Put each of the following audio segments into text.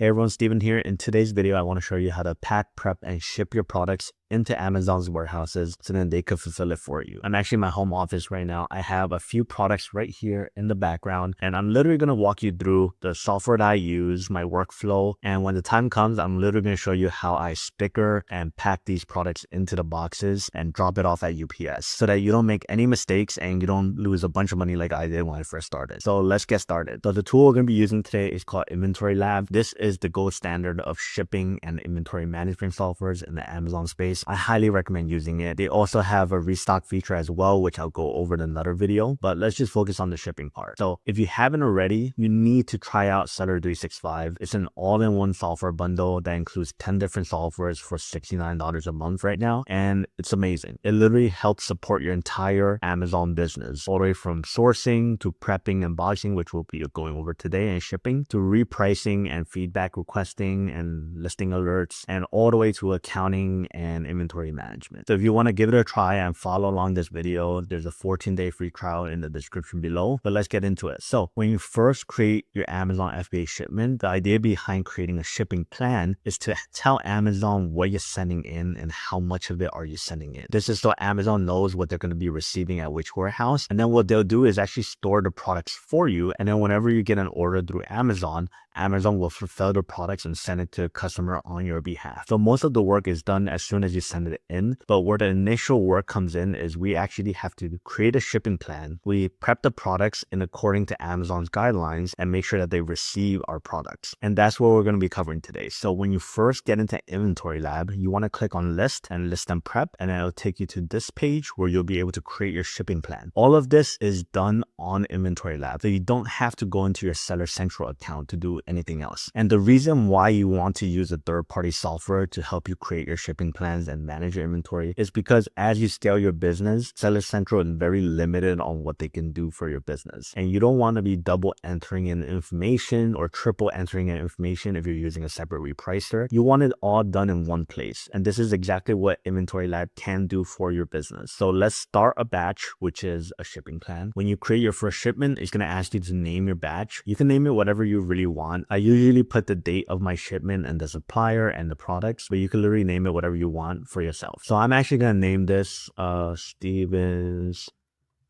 Hey everyone, Steven here. In today's video, I want to show you how to pack, prep, and ship your products into Amazon's warehouses so then they could fulfill it for you. I'm actually in my home office right now. I have a few products right here in the background, and I'm literally going to walk you through the software that I use, my workflow, and when the time comes, I'm literally going to show you how I sticker and pack these products into the boxes and drop it off at UPS so that you don't make any mistakes and you don't lose a bunch of money like I did when I first started. So let's get started. So the tool we're going to be using today is called InventoryLab. This is the gold standard of shipping and inventory management softwares in the Amazon space. I highly recommend using it. They also have a restock feature as well, which I'll go over in another video, but let's just focus on the shipping part. So if you haven't already, you need to try out Seller 365. It's an all-in-one software bundle that includes 10 different softwares for $69 a month right now, and it's amazing. It literally helps support your entire Amazon business, all the way from sourcing to prepping and boxing, which we'll be going over today, and shipping, to repricing and feedback requesting and listing alerts, and all the way to accounting and inventory management. So if you want to give it a try and follow along this video, there's a 14-day free trial in the description below, but let's get into it. So when you first create your Amazon FBA shipment, the idea behind creating a shipping plan is to tell Amazon what you're sending in and how much of it are you sending in. This is so Amazon knows what they're going to be receiving at which warehouse, and then what they'll do is actually store the products for you, and then whenever you get an order through Amazon will fulfill the products and send it to a customer on your behalf. So most of the work is done as soon as you send it in, but where the initial work comes in is we actually have to create a shipping plan. We prep the products in according to Amazon's guidelines and make sure that they receive our products. And that's what we're going to be covering today. So when you first get into InventoryLab, you want to click on list and list and prep, and it'll take you to this page where you'll be able to create your shipping plan. All of this is done on InventoryLab, so you don't have to go into your Seller Central account to do anything else. And the reason why you want to use a third-party software to help you create your shipping plans and manage your inventory is because as you scale your business, Seller Central is very limited on what they can do for your business. And you don't want to be double entering in information or triple entering in information if you're using a separate repricer. You want it all done in one place. And this is exactly what InventoryLab can do for your business. So let's start a batch, which is a shipping plan. When you create your first shipment, it's going to ask you to name your batch. You can name it whatever you really want. I usually put the date of my shipment and the supplier and the products, but you can literally name it whatever you want for yourself. So I'm actually going to name this Steven's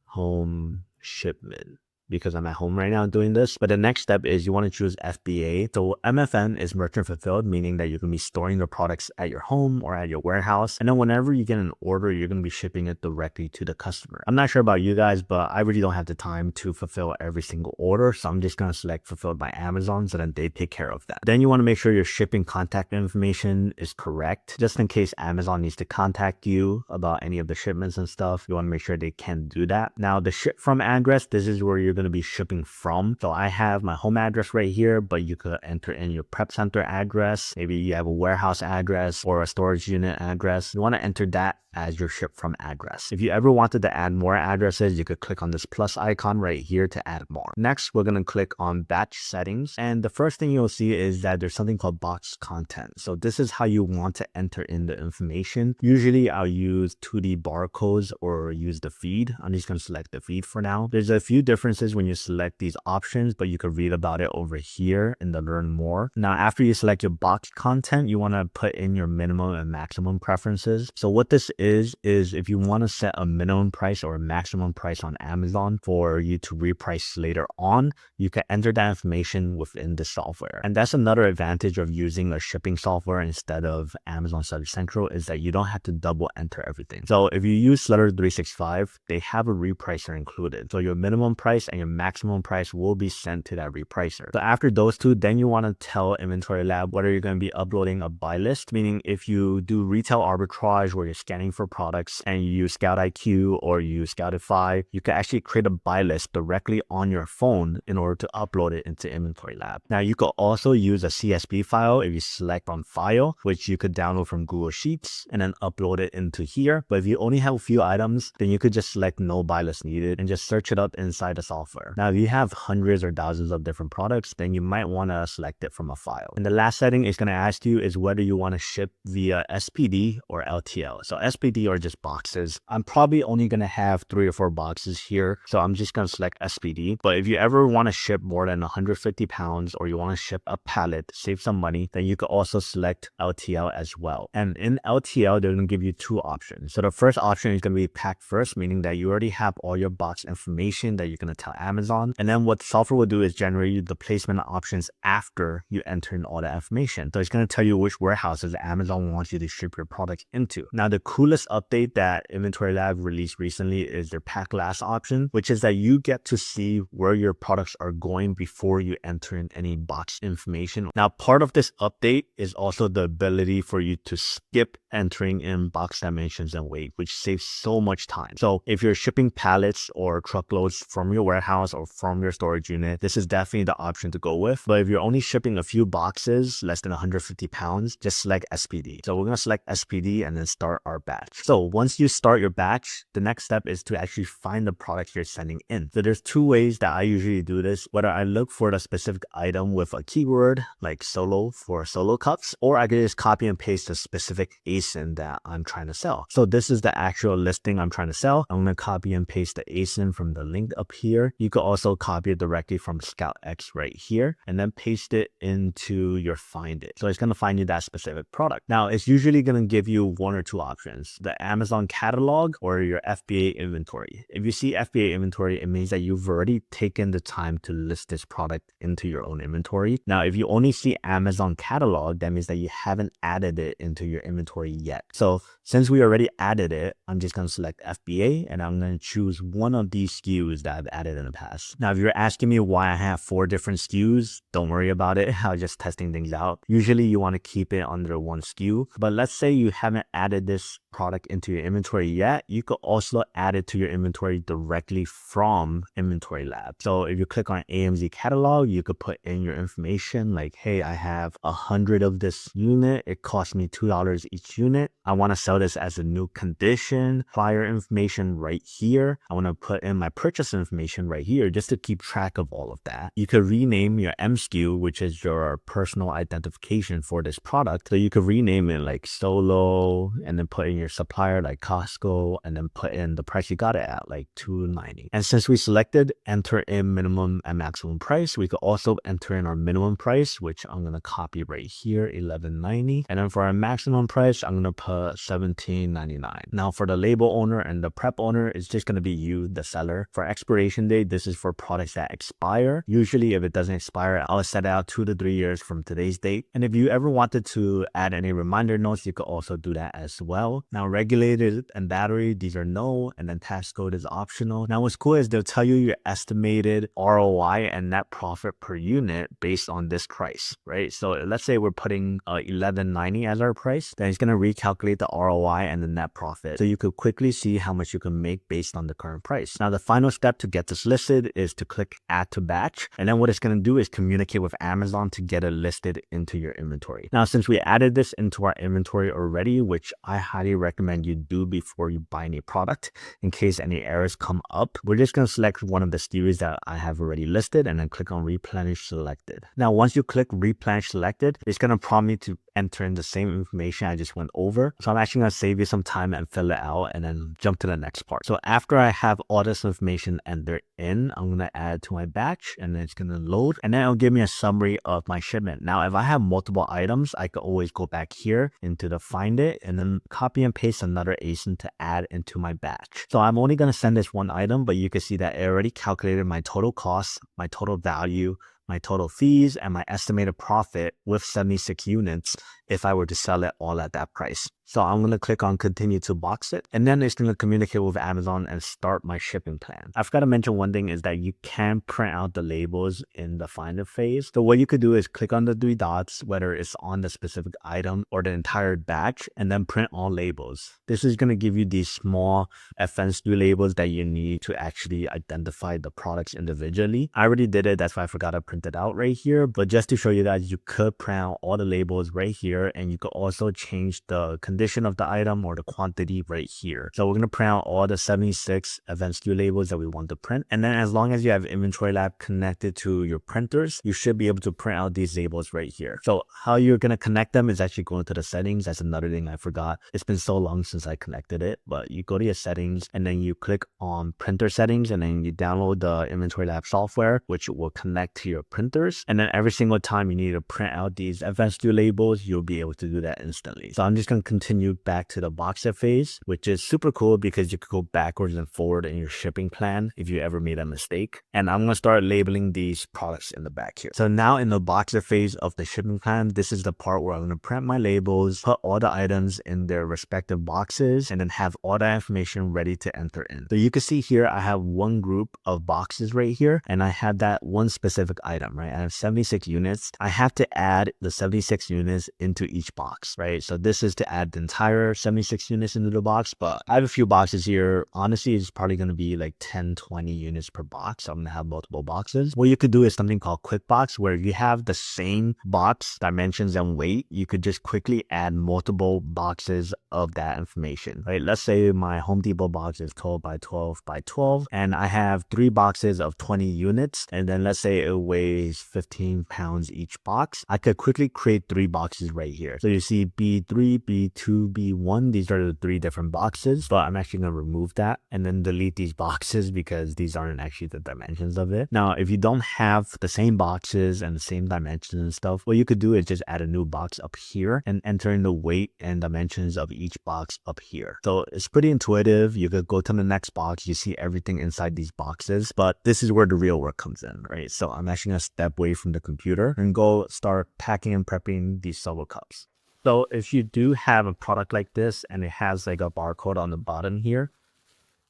Home Shipment, because I'm at home right now doing this. But the next step is you want to choose FBA. So MFN is merchant fulfilled, meaning that you can be storing the products at your home or at your warehouse. And then whenever you get an order, you're going to be shipping it directly to the customer. I'm not sure about you guys, but I really don't have the time to fulfill every single order. So I'm just going to select fulfilled by Amazon so then they take care of that. Then you want to make sure your shipping contact information is correct, just in case Amazon needs to contact you about any of the shipments and stuff. You want to make sure they can do that. Now the ship from address, this is where you're going to be shipping from. So I have my home address right here, but you could enter in your prep center address. Maybe you have a warehouse address or a storage unit address. You want to enter that as your ship from address. If you ever wanted to add more addresses, you could click on this plus icon right here to add more. Next, we're going to click on batch settings. And the first thing you'll see is that there's something called box content. So this is how you want to enter in the information. Usually I'll use 2D barcodes or use the feed. I'm just going to select the feed for now. There's a few differences when you select these options, but you can read about it over here in the learn more. Now, after you select your box content, you want to put in your minimum and maximum preferences. So what this is if you want to set a minimum price or a maximum price on Amazon for you to reprice later on, you can enter that information within the software. And that's another advantage of using a shipping software instead of Amazon Seller Central, is that you don't have to double enter everything. So if you use Seller 365, they have a repricer included. So your minimum price and your maximum price will be sent to that repricer. So after those two, then you want to tell InventoryLab whether you're going to be uploading a buy list, meaning if you do retail arbitrage where you're scanning for products and you use Scout IQ or you use Scoutify, you can actually create a buy list directly on your phone in order to upload it into InventoryLab. Now you could also use a CSV file if you select on file, which you could download from Google Sheets and then upload it into here. But if you only have a few items, then you could just select no buy list needed and just search it up inside the software. Now if you have hundreds or thousands of different products, then you might want to select it from a file. And the last setting it's going to ask you is whether you want to ship via SPD or LTL. So SPD or just boxes. I'm probably only going to have 3 or 4 boxes here, so I'm just going to select SPD. But if you ever want to ship more than 150 pounds or you want to ship a pallet, save some money, then you could also select LTL as well. And in LTL, they're going to give you 2 options. So the first option is going to be pack first, meaning that you already have all your box information that you're going to tell Amazon. And then what software will do is generate you the placement options after you enter in all the information. So it's going to tell you which warehouses Amazon wants you to ship your product into. Now, the coolest update that InventoryLab released recently is their pack last option, which is that you get to see where your products are going before you enter in any box information. Now, part of this update is also the ability for you to skip entering in box dimensions and weight, which saves so much time. So if you're shipping pallets or truckloads from your warehouse or from your storage unit, this is definitely the option to go with. But if you're only shipping a few boxes, less than 150 pounds, just select SPD. So we're going to select SPD and then start our batch. So once you start your batch, the next step is to actually find the product you're sending in. So there's 2 ways that I usually do this, whether I look for the specific item with a keyword like solo for solo cups, or I can just copy and paste the specific ASIN that I'm trying to sell. So this is the actual listing I'm trying to sell. I'm going to copy and paste the ASIN from the link up here. You could also copy it directly from ScoutX right here and then paste it into your find it. So it's going to find you that specific product. Now it's usually going to give you 1 or 2 options, the Amazon catalog or your FBA inventory. If you see FBA inventory, it means that you've already taken the time to list this product into your own inventory. Now, if you only see Amazon catalog, that means that you haven't added it into your inventory yet. So since we already added it, I'm just going to select FBA and I'm going to choose one of these SKUs that I've added in the past. Now, if you're asking me why I have 4 different SKUs, don't worry about it. I was just testing things out. Usually you want to keep it under 1 SKU, but let's say you haven't added this product into your inventory yet, you could also add it to your inventory directly from InventoryLab. So if you click on AMZ catalog, you could put in your information like, hey, I have 100 of this unit. It costs me $2 each unit. I want to sell this as a new condition. Flyer information right here. I want to put in my purchase information right here just to keep track of all of that. You could rename your MSKU, which is your personal identification for this product. So you could rename it like Solo and then put in your supplier like Costco and then put in the price you got it at like $2.90. And since we selected enter in minimum and maximum price, we could also enter in our minimum price, which I'm going to copy right here, $11.90. And then for our maximum price, I'm going to put $17.99. Now for the label owner and the prep owner, it's just going to be you, the seller. For expiration date, this is for products that expire. Usually if it doesn't expire, I'll set out 2 to 3 years from today's date. And if you ever wanted to add any reminder notes, you could also do that as well. Now regulated and battery, these are no, and then tax code is optional. Now what's cool is they'll tell you your estimated ROI and net profit per unit based on this price, right? So let's say we're putting $11.90 as our price, then it's going to recalculate the ROI and the net profit. So you could quickly see how much you can make based on the current price. Now the final step to get this listed is to click add to batch. And then what it's going to do is communicate with Amazon to get it listed into your inventory. Now, since we added this into our inventory already, which I highly recommend you do before you buy any product in case any errors come up, we're just going to select one of the SKUs that I have already listed and then click on Replenish selected. Now, once you click Replenish selected, it's going to prompt me to enter in the same information I just went over. So I'm actually going to save you some time and fill it out and then jump to the next part. So after I have all this information entered in, I'm going to add it to my batch and then it's going to load and then it'll give me a summary of my shipment. Now, if I have multiple items, I could always go back here into the find it and then copy and paste another ASIN to add into my batch. So I'm only going to send this one item, but you can see that it already calculated my total cost, my total value, my total fees, and my estimated profit with 76 units if I were to sell it all at that price. So I'm going to click on continue to box it, and then it's going to communicate with Amazon and start my shipping plan. I forgot to mention one thing is that you can print out the labels in the find it phase. So what you could do is click on the 3 dots, whether it's on the specific item or the entire batch, and then print all labels. This is going to give you these small FNSKU labels that you need to actually identify the products individually. I already did it. That's why I forgot to print it out right here. But just to show you that you could print out all the labels right here, and you could also change the condition condition of the item or the quantity right here. So we're going to print out all the 76 event SKU labels that we want to print. And then as long as you have InventoryLab connected to your printers, you should be able to print out these labels right here. So how you're going to connect them is actually going to the settings. That's another thing I forgot. It's been so long since I connected it, but you go to your settings and then you click on printer settings and then you download the InventoryLab software, which will connect to your printers. And then every single time you need to print out these event SKU labels, you'll be able to do that instantly. So I'm just going to continue back to the boxer phase, which is super cool because you could go backwards and forward in your shipping plan if you ever made a mistake. And I'm going to start labeling these products in the back here. So now in the boxer phase of the shipping plan, this is the part where I'm going to print my labels, put all the items in their respective boxes, and then have all that information ready to enter in. So you can see here, I have one group of boxes right here, and I have that one specific item, right? I have 76 units. I have to add the 76 units into each box, right? So this is to add the entire 76 units into the box, but I have a few boxes here. Honestly, it's probably going to be like 10, 20 units per box. So I'm going to have multiple boxes. What you could do is something called quick box, where you have the same box dimensions and weight. You could just quickly add multiple boxes of that information, right? Let's say my Home Depot box is 12 by 12 by 12, and I have 3 boxes of 20 units. And then let's say it weighs 15 pounds each box. I could quickly create 3 boxes right here. So you see B3, B2, B1. These are the 3 different boxes, but I'm actually going to remove that and then delete these boxes because these aren't actually the dimensions of it. Now, if you don't have the same boxes and the same dimensions and stuff, what you could do is just add a new box up here and enter in the weight and dimensions of each box up here. So it's pretty intuitive. You could go to the next box. You see everything inside these boxes, but this is where the real work comes in, right? So I'm actually going to step away from the computer and go start packing and prepping these solo cups. So if you do have a product like this and it has like a barcode on the bottom here,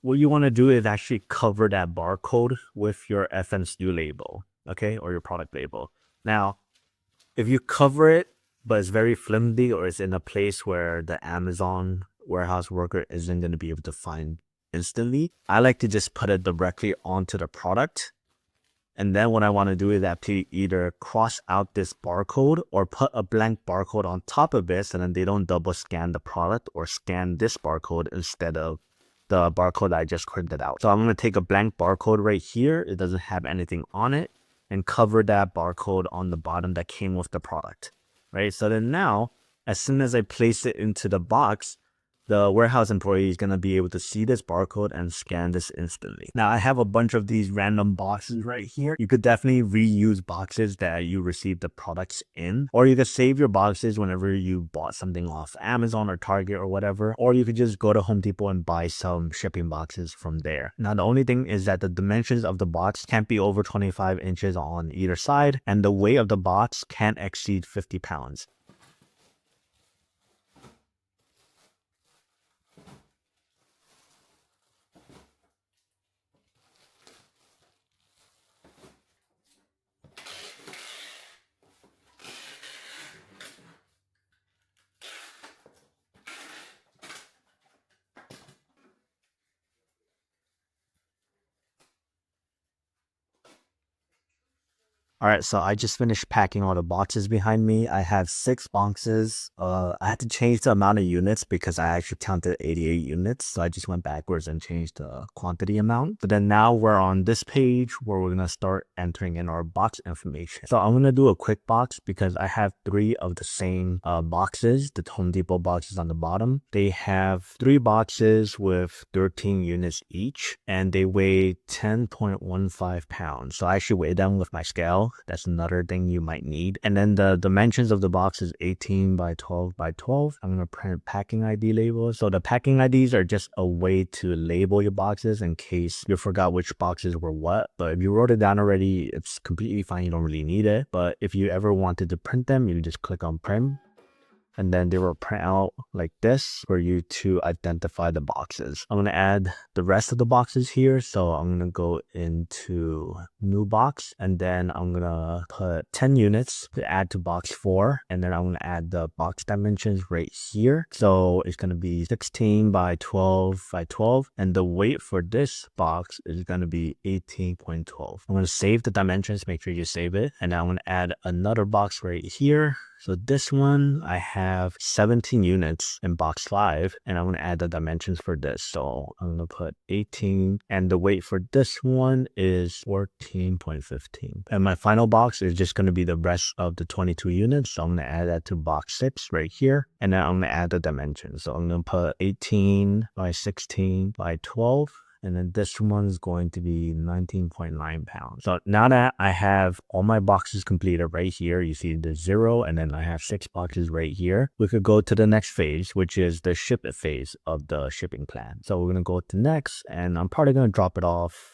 what you want to do is actually cover that barcode with your FNSKU label, okay, or your product label. Now, if you cover it, but it's very flimsy or it's in a place where the Amazon warehouse worker isn't going to be able to find instantly, I like to just put it directly onto the product. And then what I want to do is actually either cross out this barcode or put a blank barcode on top of it so then they don't double scan the product, or scan this barcode instead of the barcode I just printed out. So I'm going to take a blank barcode right here. It doesn't have anything on it, and cover that barcode on the bottom that came with the product, right? So then now, as soon as I place it into the box, the warehouse employee is going to be able to see this barcode and scan this instantly. Now, I have a bunch of these random boxes right here. You could definitely reuse boxes that you received the products in, or you could save your boxes whenever you bought something off Amazon or Target or whatever, or you could just go to Home Depot and buy some shipping boxes from there. Now, the only thing is that the dimensions of the box can't be over 25 inches on either side, and the weight of the box can't exceed 50 pounds. All right, so I just finished packing all the boxes behind me. I have 6 boxes. I had to change the amount of units because I actually counted 88 units. So I just went backwards and changed the quantity amount. But then now we're on this page where we're going to start entering in our box information. So I'm going to do a quick box because I have 3 of the same boxes, the Home Depot boxes on the bottom. They have 3 boxes with 13 units each, and they weigh 10.15 pounds. So I actually weighed them with my scale. That's another thing you might need. And then the dimensions of the box is 18 by 12 by 12. I'm going to print packing ID labels. So the packing IDs are just a way to label your boxes in case you forgot which boxes were what. But if you wrote it down already, it's completely fine. You don't really need it. But if you ever wanted to print them, you just click on print. And then they will print out like this for you to identify the boxes. I'm going to add the rest of the boxes here. So I'm going to go into new box, and then I'm going to put 10 units to add to box 4. And then I'm going to add the box dimensions right here. So it's going to be 16 by 12 by 12. And the weight for this box is going to be 18.12. I'm going to save the dimensions. Make sure you save it. And now I'm going to add another box right here. So this one, I have 17 units in box 5, and I'm going to add the dimensions for this. So I'm going to put 18, and the weight for this one is 14.15. And my final box is just going to be the rest of the 22 units. So I'm going to add that to box 6 right here, and then I'm going to add the dimensions. So I'm going to put 18 by 16 by 12. And then this one's going to be 19.9 pounds. So now that I have all my boxes completed right here, you see the 0, and then I have 6 boxes right here. We could go to the next phase, which is the ship it phase of the shipping plan. So we're going to go to next, and I'm probably going to drop it off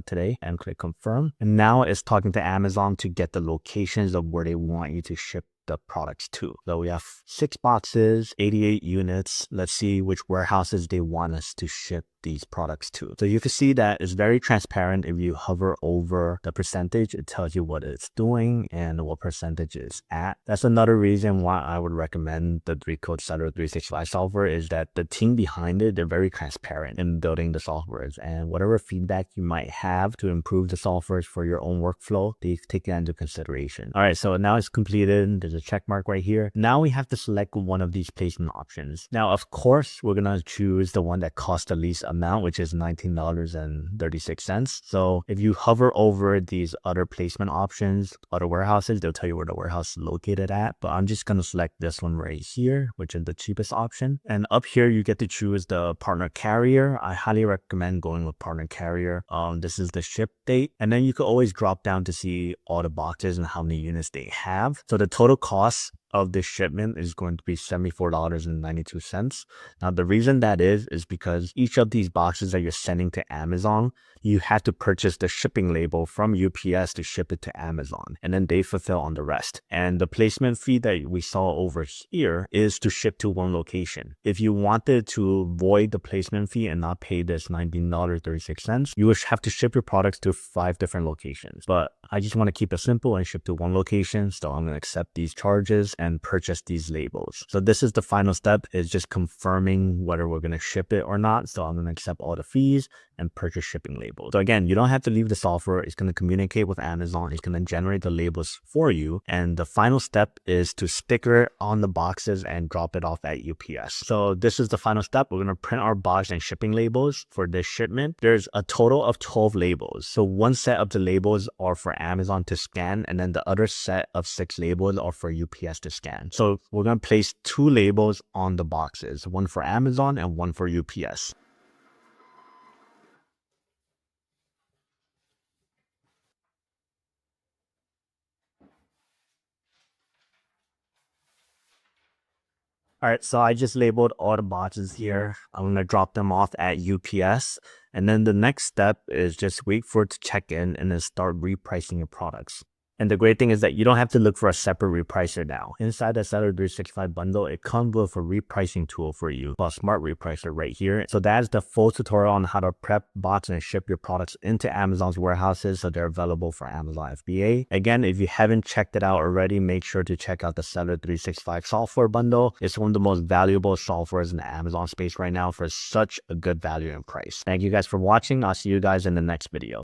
today and click confirm. And now it's talking to Amazon to get the locations of where they want you to ship the products to. So we have 6 boxes, 88 units. Let's see which warehouses they want us to ship these products to. So you can see that it's very transparent. If you hover over the percentage, it tells you what it's doing and what percentage it's at. That's another reason why I would recommend the 3Code Seller 365 software, is that the team behind it, they're very transparent in building the softwares, and whatever feedback you might have to improve the softwares for your own workflow, they take that into consideration. All right, so now it's completed. There's a check mark right here. Now we have to select one of these placement options. Now, of course, we're gonna choose the one that costs the least amount, which is $19.36. So if you hover over these other placement options, other warehouses, they'll tell you where the warehouse is located at. But I'm just gonna select this one right here, which is the cheapest option. And up here, you get to choose the partner carrier. I highly recommend going with partner carrier. This is the ship date. And then you could always drop down to see all the boxes and how many units they have. So the total cost of this shipment is going to be $74.92. Now, the reason that is because each of these boxes that you're sending to Amazon, you have to purchase the shipping label from UPS to ship it to Amazon, and then they fulfill on the rest. And the placement fee that we saw over here is to ship to one location. If you wanted to avoid the placement fee and not pay this $19.36, you would have to ship your products to 5 different locations. But I just want to keep it simple and ship to one location, so I'm going to accept these charges and purchase these labels. So this is the final step, is just confirming whether we're going to ship it or not. So I'm going to accept all the fees and purchase shipping labels. So again, you don't have to leave the software. It's going to communicate with Amazon. It's going to generate the labels for you. And the final step is to sticker on the boxes and drop it off at UPS. So this is the final step. We're going to print our box and shipping labels for this shipment. There's a total of 12 labels. So one set of the labels are for Amazon to scan, and then the other set of 6 labels are for UPS to scan. So we're going to place 2 labels on the boxes, one for Amazon and one for UPS. All right, so I just labeled all the boxes here. I'm going to drop them off at UPS. And then the next step is just wait for it to check in and then start repricing your products. And the great thing is that you don't have to look for a separate repricer now. Inside the Seller 365 bundle, it comes with a repricing tool for you, a smart repricer right here. So that is the full tutorial on how to prep, box, and ship your products into Amazon's warehouses so they're available for Amazon FBA. Again, if you haven't checked it out already, make sure to check out the Seller 365 software bundle. It's one of the most valuable softwares in the Amazon space right now for such a good value and price. Thank you guys for watching. I'll see you guys in the next video.